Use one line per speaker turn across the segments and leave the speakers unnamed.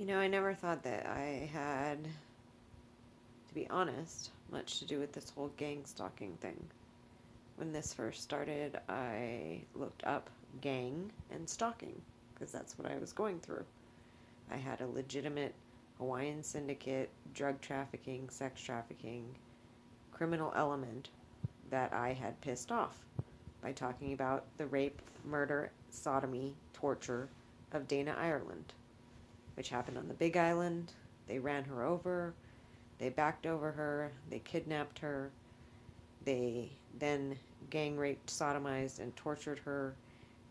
I never thought that I had, to be honest, much to do with this whole gang stalking thing. When this first started, I looked up gang and stalking because that's what I was going through. I had a legitimate Hawaiian syndicate, drug trafficking, sex trafficking, criminal element that I had pissed off by talking about the rape, murder, sodomy, torture of Dana Ireland, which happened on the Big Island. They ran her over, they backed over her, they kidnapped her, they then gang raped, sodomized, and tortured her,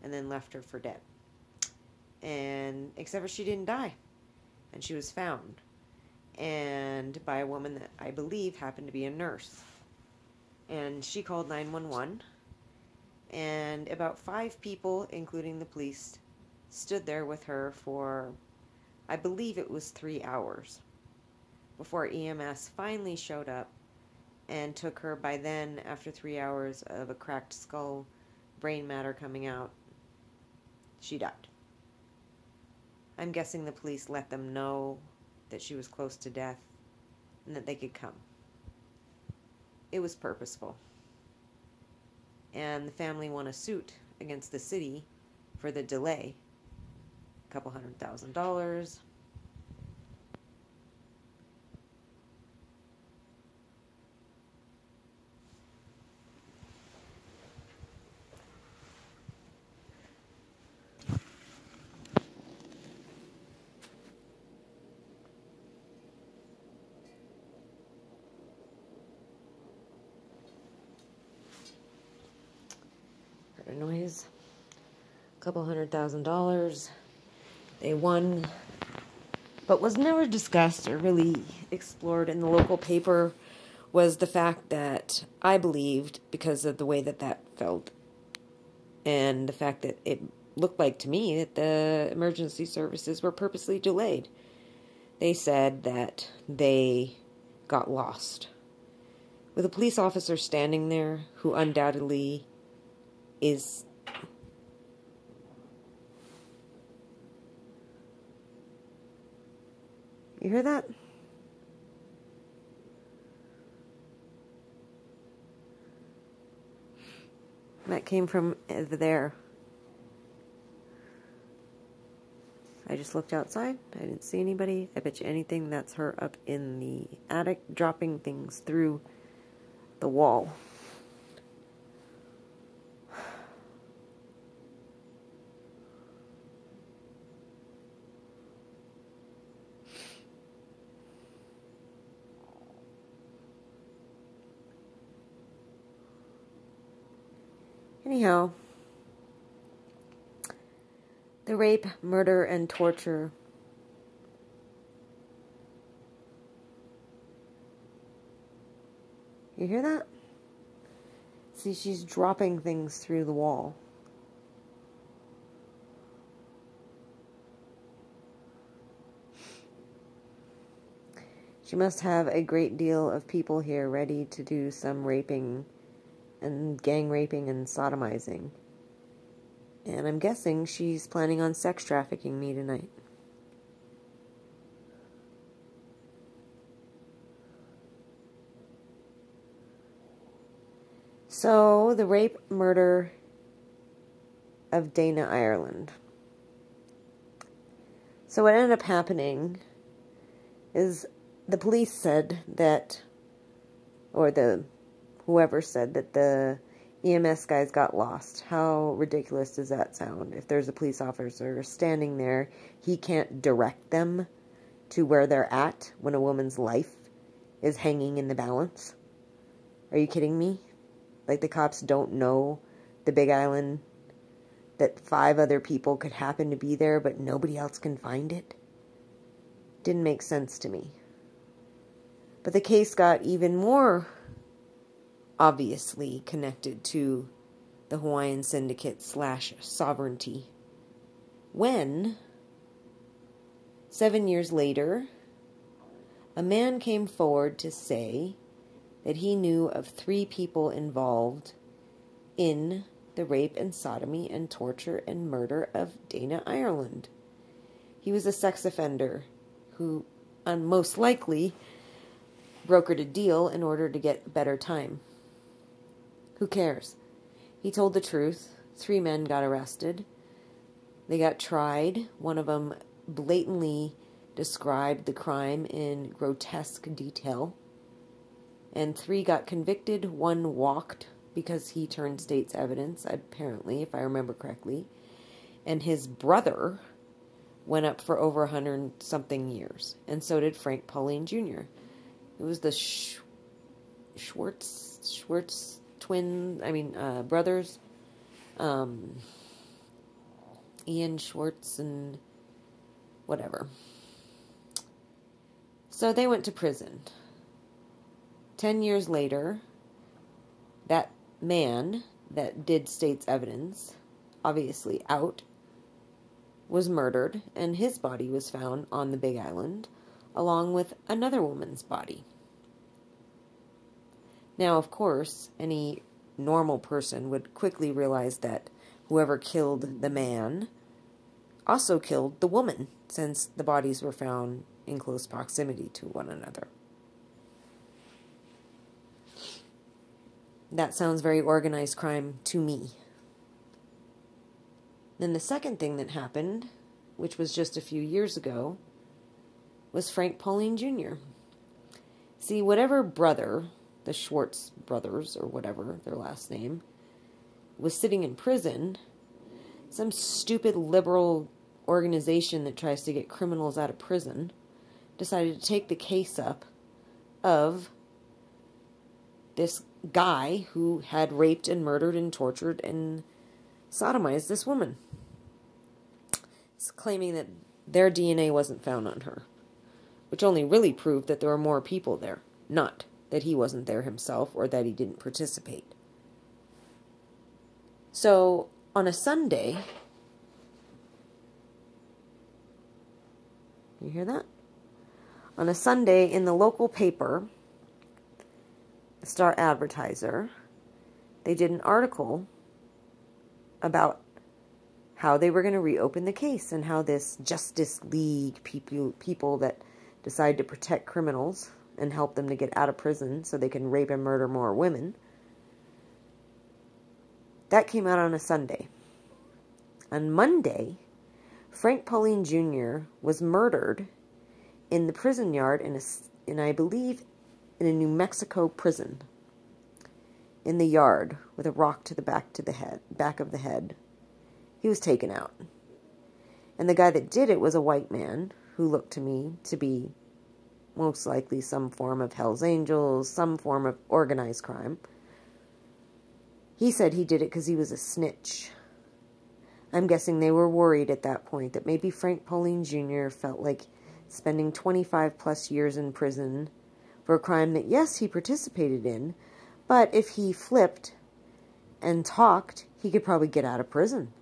and then left her for dead. And except for she didn't die, and she was found, and by a woman that I believe happened to be a nurse. And she called 911, and about 5 people, including the police, stood there with her for, I believe it was 3 hours, before EMS finally showed up and took her. By then, after 3 hours of a cracked skull, brain matter coming out, she died. I'm guessing the police let them know that she was close to death and that they could come. It was purposeful. And the family won a suit against the city for the delay. A couple $100,000. Heard a noise. A couple $100,000. They won. But was never discussed or really explored in the local paper was the fact that I believed, because of the way that that felt, and the fact that it looked like to me that the emergency services were purposely delayed. They said that they got lost. With a police officer standing there who undoubtedly is... You hear that? That came from over there. I just looked outside. I didn't see anybody. I bet you anything that's her up in the attic dropping things through the wall. Anyhow, the rape, murder, and torture you hear that? See, she's dropping things through the wall. She must have a great deal of people here ready to do some raping and gang raping and sodomizing. And I'm guessing she's planning on sex trafficking me tonight. So, the rape, murder of Dana Ireland. So what ended up happening is the police said that, or whoever said that the EMS guys got lost. How ridiculous does that sound? If there's a police officer standing there, he can't direct them to where they're at when a woman's life is hanging in the balance. Are you kidding me? Like the cops don't know the Big Island, that 5 other people could happen to be there, but nobody else can find it? Didn't make sense to me. But the case got even more obviously connected to the Hawaiian Syndicate / sovereignty when 7 years later a man came forward to say that he knew of 3 people involved in the rape and sodomy and torture and murder of Dana Ireland. He was a sex offender who most likely brokered a deal in order to get better time. Who cares? He told the truth. 3 men got arrested. They got tried. One of them blatantly described the crime in grotesque detail. And 3 got convicted. 1 walked because he turned state's evidence, apparently, if I remember correctly. And his brother went up for over 100-something years. And so did Frank Pauline Jr. It was the Schwartz brothers. Ian Schwartz and whatever. So they went to prison. 10 years later, that man that did state's evidence, obviously out, was murdered, and his body was found on the Big Island, along with another woman's body. Now, of course, any normal person would quickly realize that whoever killed the man also killed the woman, since the bodies were found in close proximity to one another. That sounds very organized crime to me. Then the second thing that happened, which was just a few years ago, was Frank Pauline Jr. See, whatever brother, the Schwartz brothers, or whatever their last name, was sitting in prison, some stupid liberal organization that tries to get criminals out of prison decided to take the case up of this guy who had raped and murdered and tortured and sodomized this woman. It's claiming that their DNA wasn't found on her, which only really proved that there were more people there, not that he wasn't there himself or that he didn't participate. So, on a Sunday, you hear that? On a Sunday in the local paper, the Star Advertiser, they did an article about how they were going to reopen the case and how this Justice League people that decide to protect criminals and help them to get out of prison so they can rape and murder more women. That came out on a Sunday. On Monday, Frank Pauline Jr. was murdered in the prison yard in I believe, in a New Mexico prison. In the yard, with a rock to the back of the head. He was taken out. And the guy that did it was a white man who looked to me to be most likely some form of Hell's Angels, some form of organized crime. He said he did it because he was a snitch. I'm guessing they were worried at that point that maybe Frank Pauline Jr. felt like spending 25 plus years in prison for a crime that, yes, he participated in, but if he flipped and talked, he could probably get out of prison,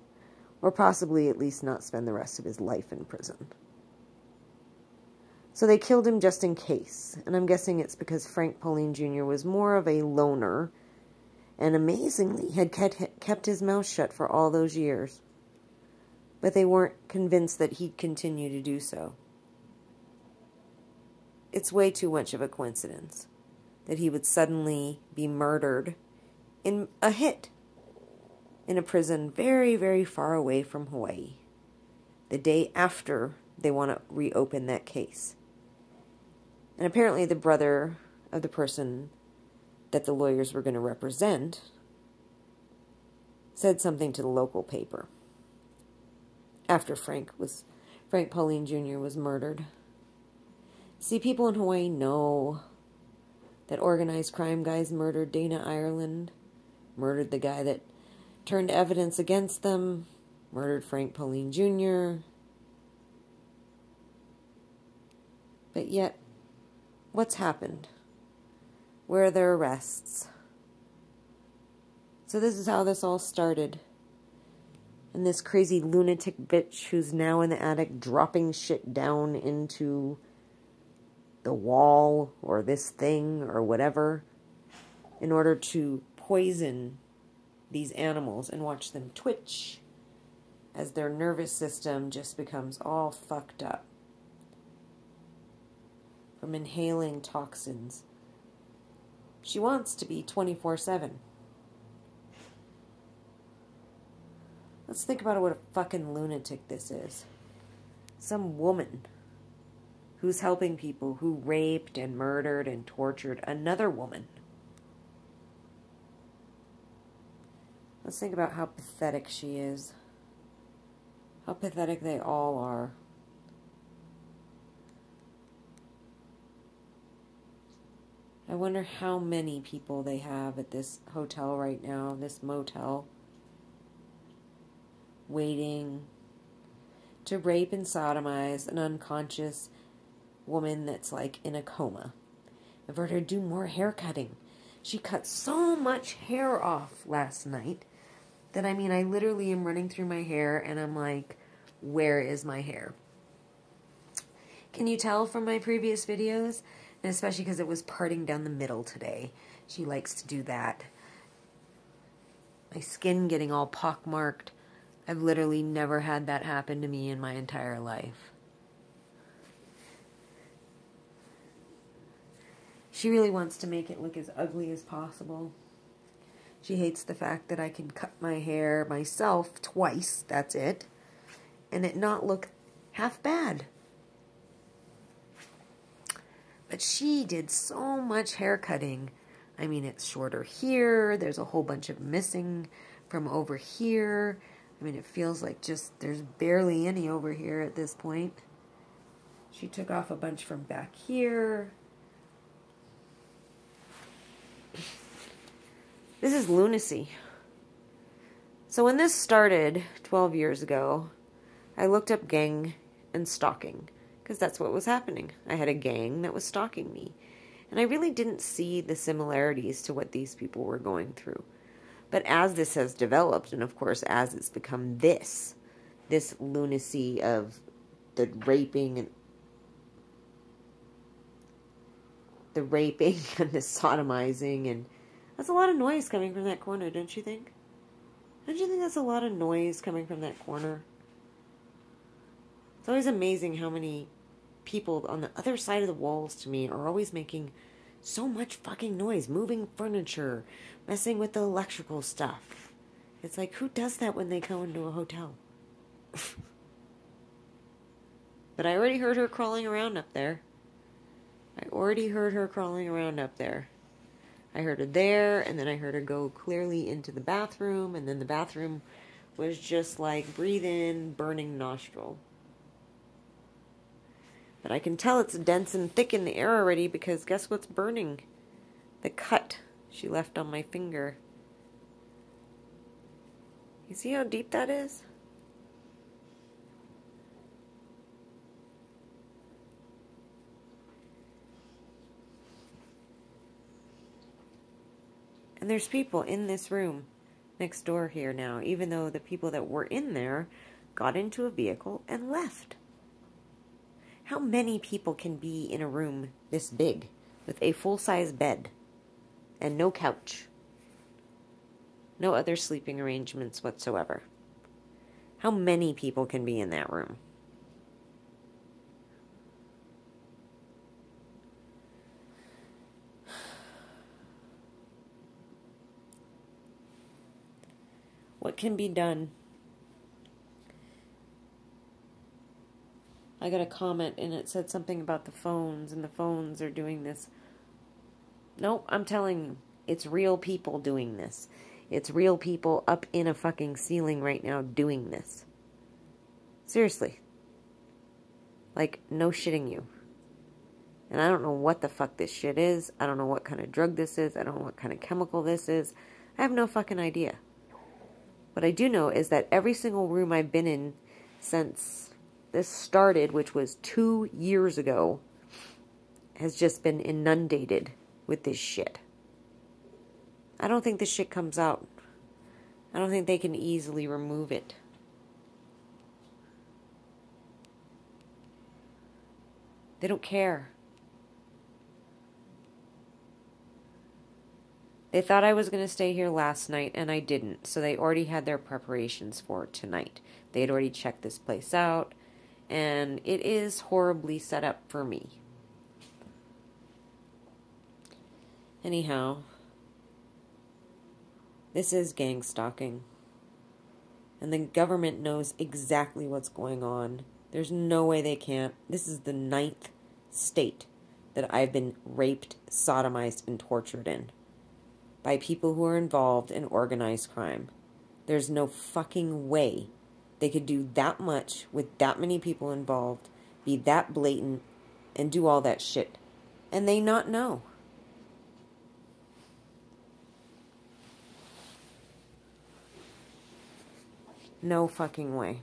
or possibly at least not spend the rest of his life in prison. So they killed him just in case, and I'm guessing it's because Frank Pauline Jr. was more of a loner, and amazingly had kept his mouth shut for all those years. But they weren't convinced that he'd continue to do so. It's way too much of a coincidence that he would suddenly be murdered in a hit in a prison very, very far away from Hawaii, the day after they want to reopen that case. And apparently the brother of the person that the lawyers were going to represent said something to the local paper after Frank Pauline Jr. was murdered. See, people in Hawaii know that organized crime guys murdered Dana Ireland, murdered the guy that turned evidence against them, murdered Frank Pauline Jr. But yet, what's happened? Where are their arrests? So this is how this all started. And this crazy lunatic bitch who's now in the attic dropping shit down into the wall or this thing or whatever in order to poison these animals and watch them twitch as their nervous system just becomes all fucked up. from inhaling toxins. She wants to be 24/7. Let's think about what a fucking lunatic this is. Some woman who's helping people who raped and murdered and tortured another woman. Let's think about how pathetic she is. How pathetic they all are. I wonder how many people they have at this hotel right now, this motel, waiting to rape and sodomize an unconscious woman that's like in a coma. I've heard her do more hair cutting. She cut so much hair off last night that, I mean, I literally am running through my hair and I'm like, where is my hair? Can you tell from my previous videos? And especially because it was parting down the middle today. She likes to do that. My skin getting all pockmarked. I've literally never had that happen to me in my entire life. She really wants to make it look as ugly as possible. She hates the fact that I can cut my hair myself twice, that's it, and it not look half bad. But she did so much hair cutting. I mean, it's shorter here. There's a whole bunch of missing from over here. I mean, it feels like just there's barely any over here at this point. She took off a bunch from back here. This is lunacy. So when this started 12 years ago, I looked up gang and stalking, because that's what was happening. I had a gang that was stalking me. And I really didn't see the similarities to what these people were going through. But as this has developed, and of course as it's become this lunacy of the raping and the sodomizing, and that's a lot of noise coming from that corner, don't you think? Don't you think that's a lot of noise coming from that corner? It's always amazing how many people on the other side of the walls to me are always making so much fucking noise, moving furniture, messing with the electrical stuff. It's like, who does that when they go into a hotel? But I already heard her crawling around up there. I heard her there, and then I heard her go clearly into the bathroom, and then the bathroom was just like, breathe in, burning nostril. But I can tell it's dense and thick in the air already, because guess what's burning? The cut she left on my finger. You see how deep that is? And there's people in this room next door here now, even though the people that were in there got into a vehicle and left. How many people can be in a room this big with a full-size bed and no couch? No other sleeping arrangements whatsoever. How many people can be in that room? What can be done? I got a comment and it said something about the phones, and the phones are doing this. No, I'm telling you, it's real people doing this. It's real people up in a fucking ceiling right now doing this. Seriously. Like, no shitting you. And I don't know what the fuck this shit is. I don't know what kind of drug this is. I don't know what kind of chemical this is. I have no fucking idea. What I do know is that every single room I've been in since this started, which was 2 years ago, has just been inundated with this shit. I don't think this shit comes out. I don't think they can easily remove it. They don't care. They thought I was going to stay here last night, and I didn't. So they already had their preparations for tonight. They had already checked this place out, and it is horribly set up for me. Anyhow, this is gang stalking. And the government knows exactly what's going on. There's no way they can't. This is the 9th state that I've been raped, sodomized, and tortured in by people who are involved in organized crime. There's no fucking way they could do that much with that many people involved, be that blatant, and do all that shit, and they not know. No fucking way.